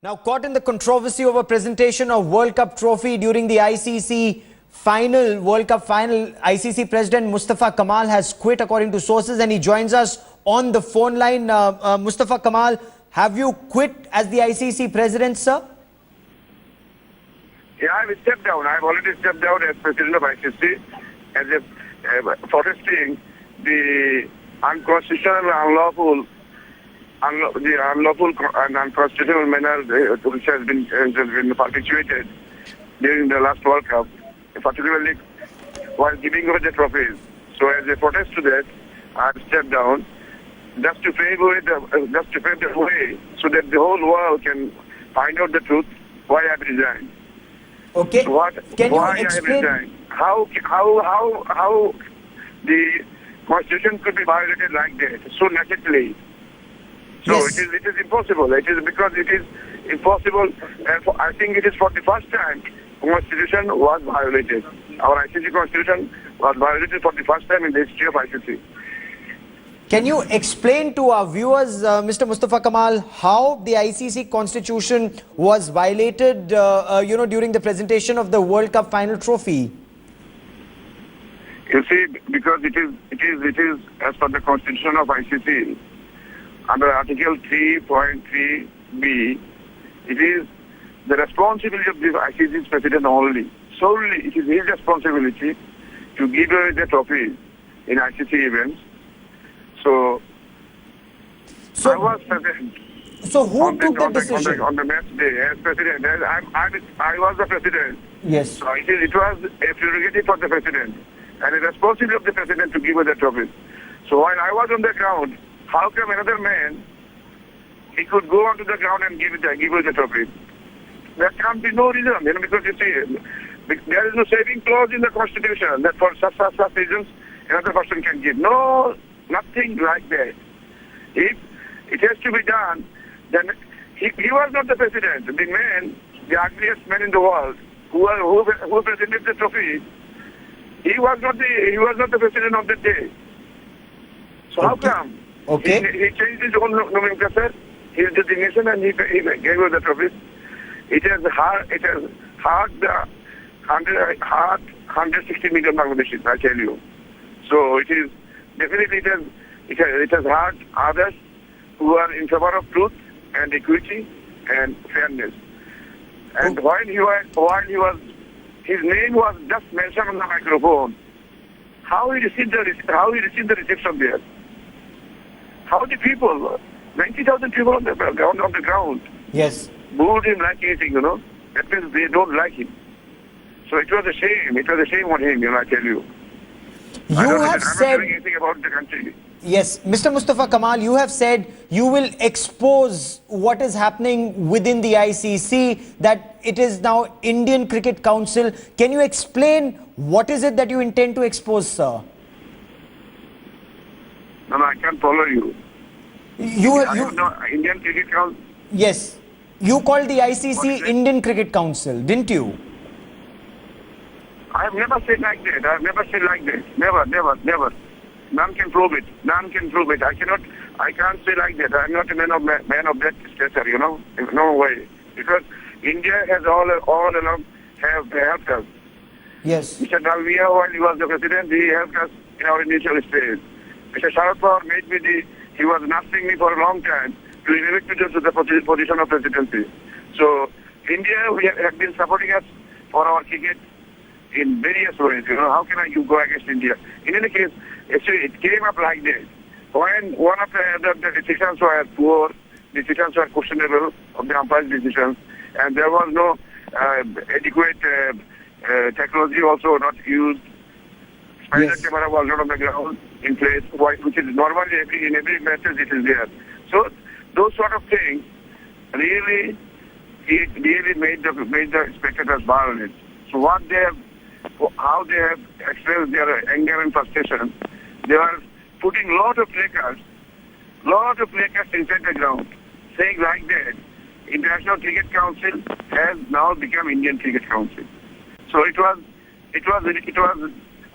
Now caught in the controversy over presentation of World Cup trophy during the ICC World Cup final, ICC President Mustafa Kamal has quit according to sources, and he joins us on the phone line. Mustafa Kamal, have you quit as the ICC President, sir? Yeah, I've stepped down. I've already stepped down as President of ICC as a protesting the unconstitutional, unlawful and unconstitutional manner which has been perpetuated during the last World Cup, particularly while giving away the trophies. So, as a protest to that, I've stepped down just to pave the way so that the whole world can find out the truth why I've resigned. Okay. Can you explain how the Constitution could be violated like that so naturally? So yes. it is impossible. It is because it is impossible, and I think it is for the first time Constitution was violated. Our ICC Constitution was violated for the first time in the history of ICC. Can you explain to our viewers, Mr. Mustafa Kamal, how the ICC Constitution was violated, during the presentation of the World Cup final trophy? You see, because it is as per the Constitution of ICC, under Article 3.3b, it is the responsibility of the ICC's President only. Solely, it is his responsibility to give away the trophies in ICC events. So I was present. So who took the decision? On the match day as President? I was the President. Yes. So it was a prerogative for the President and a responsibility of the President to give away the trophies. So while I was on the ground, how come another man, he could go onto the ground and give away the trophy? There can't be no reason, because you see, there is no saving clause in the Constitution that for such reasons another person can give. No, nothing like that. If it has to be done, then he was not the President. The man, the ugliest man in the world, who presented the trophy, he was not the President of the day. So how come? Okay. He changed his own nomenclature, his designation, and he gave us the trophies. It has hurt 160 million Bangladeshis, I tell you. So it is definitely it has hurt others who are in favor of truth and equity and fairness. And while his name was just mentioned on the microphone, how he received the reception there. How the people, 90,000 people on the ground, yes, booed him like anything, That means they don't like him. So it was a shame. It was a shame on him, I tell you. You have said... I'm not doing anything about the country. Yes, Mr. Mustafa Kamal, you have said you will expose what is happening within the ICC, that it is now Indian Cricket Council. Can you explain what is it that you intend to expose, sir? No, I can't follow you. Indian Cricket Council? Yes. You called the ICC Indian Cricket Council, didn't you? I have never said like that. Never. None can prove it. I can't say like that. I'm not a man of that stature, No way. Because India has all along have helped us. Yes. Mr. Dalmia, while he was the President, he helped us in our initial stage. Mr. Sharad Pawar he was nursing me for a long time to elevate me to the position of presidency. So, India have been supporting us for our cricket in various ways. How can you go against India? In any case, actually, it came up like this. When one of the decisions were poor, decisions were questionable of the umpire's decisions, and there was no adequate technology also not used. Spider camera was not on the ground in place, which is normally in every match it is there. So those sort of things really made the spectators violent. So how they have expressed their anger and frustration, they are putting lot of placards inside the ground, saying like that, International Cricket Council has now become Indian Cricket Council. So it was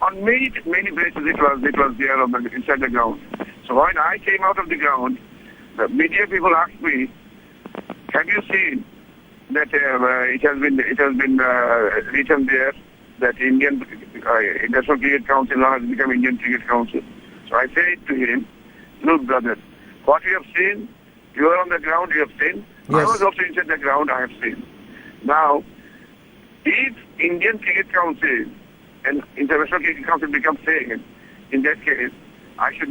on many places it was there inside the ground. So when I came out of the ground, the media people asked me, have you seen that it has been written there that Indian International Cricket Council now has become Indian Cricket Council. So I say to him, look, brother, what you have seen, you are on the ground, you have seen. Yes. I was also inside the ground, I have seen. Now, if Indian Cricket Council and International Cricket Council become same, in that case, I should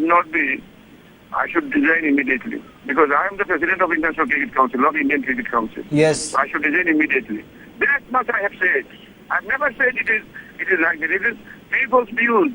resign immediately. Because I am the president of International Cricket Council, not Indian Cricket Council. Yes. So I should resign immediately. That much I have said. I've never said it is like that. It is people's views.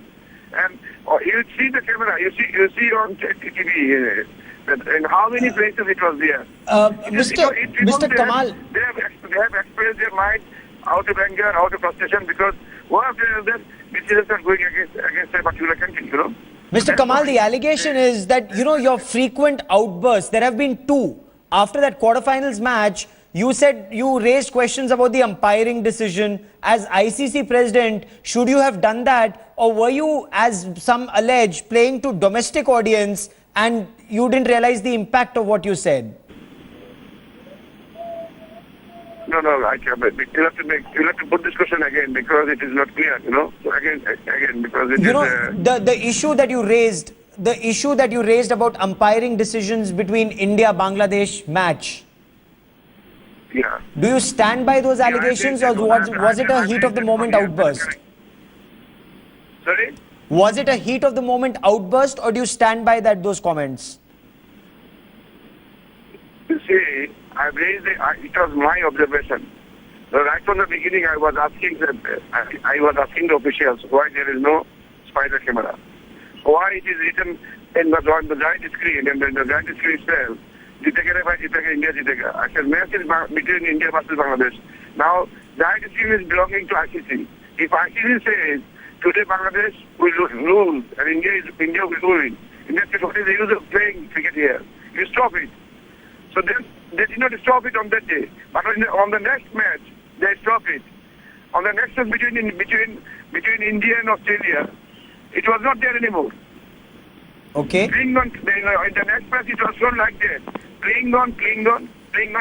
And you see the camera, you see on TV, in how many places it was there. Mr. Kamal. They have expressed their mind out of anger, out of frustration, because one of the decisions are going against a particular country, you know. Mr. Kamal, the allegation is that, your frequent outbursts, there have been two. After that quarterfinals match, you said you raised questions about the umpiring decision. As ICC president, should you have done that? Or were you, as some allege, playing to domestic audience and you didn't realize the impact of what you said? No, I can't. You have to put this question again because it is not clear, you know. So again, because it is. The issue that you raised about umpiring decisions between India-Bangladesh match. Yeah. Do you stand by those allegations, or was it a heat of the moment outburst? Sorry? Was it a heat of the moment outburst, or do you stand by those comments? You see, I raised it was my observation. So right from the beginning, I was asking the officials why there is no spider camera, why it is written on the giant screen, and then the giant screen says, "Jitega by Jitega, India Jitega." I said, match is between India versus Bangladesh. Now, giant screen is belonging to ICC. If ICC says today Bangladesh will lose and India will win, in that case, what is the use of playing cricket here? You stop it. So then they did not stop it on that day. But on the next match, they stopped it. On the next match between India and Australia, it was not there anymore. Okay. In the next match, it was shown like that. Playing on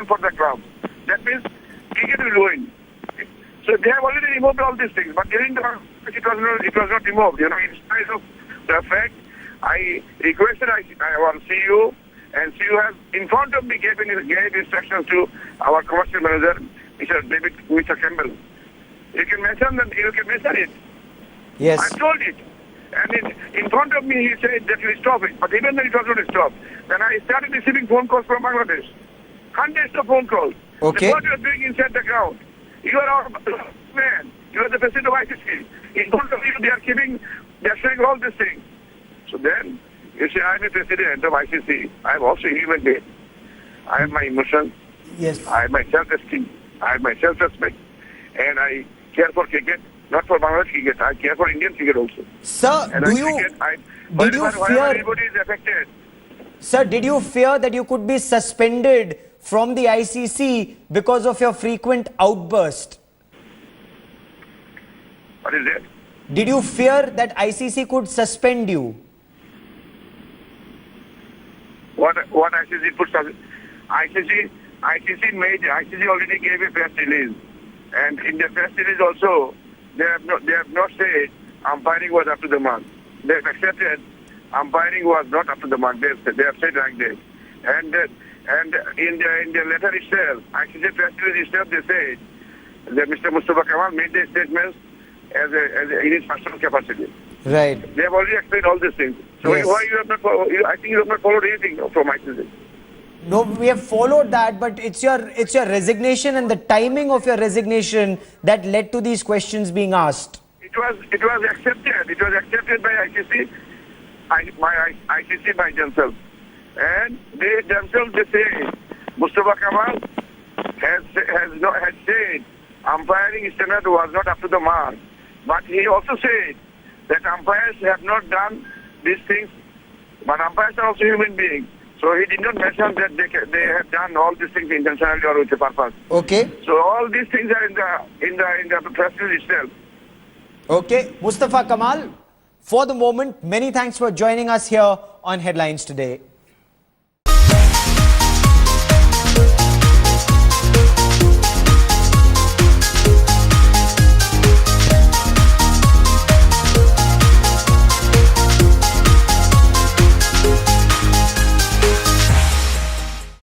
for the crowd. That means cricket will win. So they have already removed all these things. But during the match, it was not removed. You know, in spite of the fact, I requested our CEO, and CEO has, in front of me, gave instructions to our commercial manager, Mr. Campbell. You can mention it. Yes. I told it. And in front of me, he said that we stop it. But even then, it was not stopped. Then I started receiving phone calls from Bangladesh. Hundreds of phone calls. Okay. What you are doing inside the ground? You are our man. You are the president of ICC. In front of you, they are showing all these things. So then, you say, I am a president of ICC. I am also a human being. I have my emotions. Yes. I have my self-esteem. I have my self-respect. And I care for cricket, not for Bangladesh cricket. I care for Indian cricket also. Sir, And did you fear... Everybody is affected. Sir, did you fear that you could be suspended from the ICC because of your frequent outburst? What is that? Did you fear that ICC could suspend you? What ICC puts us? ICC already gave a press release, and in the press release also they have not said umpiring was up to the mark. They have accepted umpiring was not up to the mark. They have said like that, and in the letter itself, ICC press release itself, they said that Mr. Mustafa Kemal made the statements in his personal capacity. Right. They have already explained all these things. So Yes. why you have not? I think you have not followed anything from ICC. No, we have followed that, but it's your resignation and the timing of your resignation that led to these questions being asked. It was accepted. It was accepted by ICC, by themselves, and they themselves say Mustafa Kemal has said umpiring standard was not up to the mark, but he also said that umpires have not done these things, but umpires are also human beings. So he did not mention that they have done all these things intentionally or with a purpose. Okay. So all these things are in the press release itself. Okay. Mustafa Kemal, for the moment, many thanks for joining us here on Headlines Today.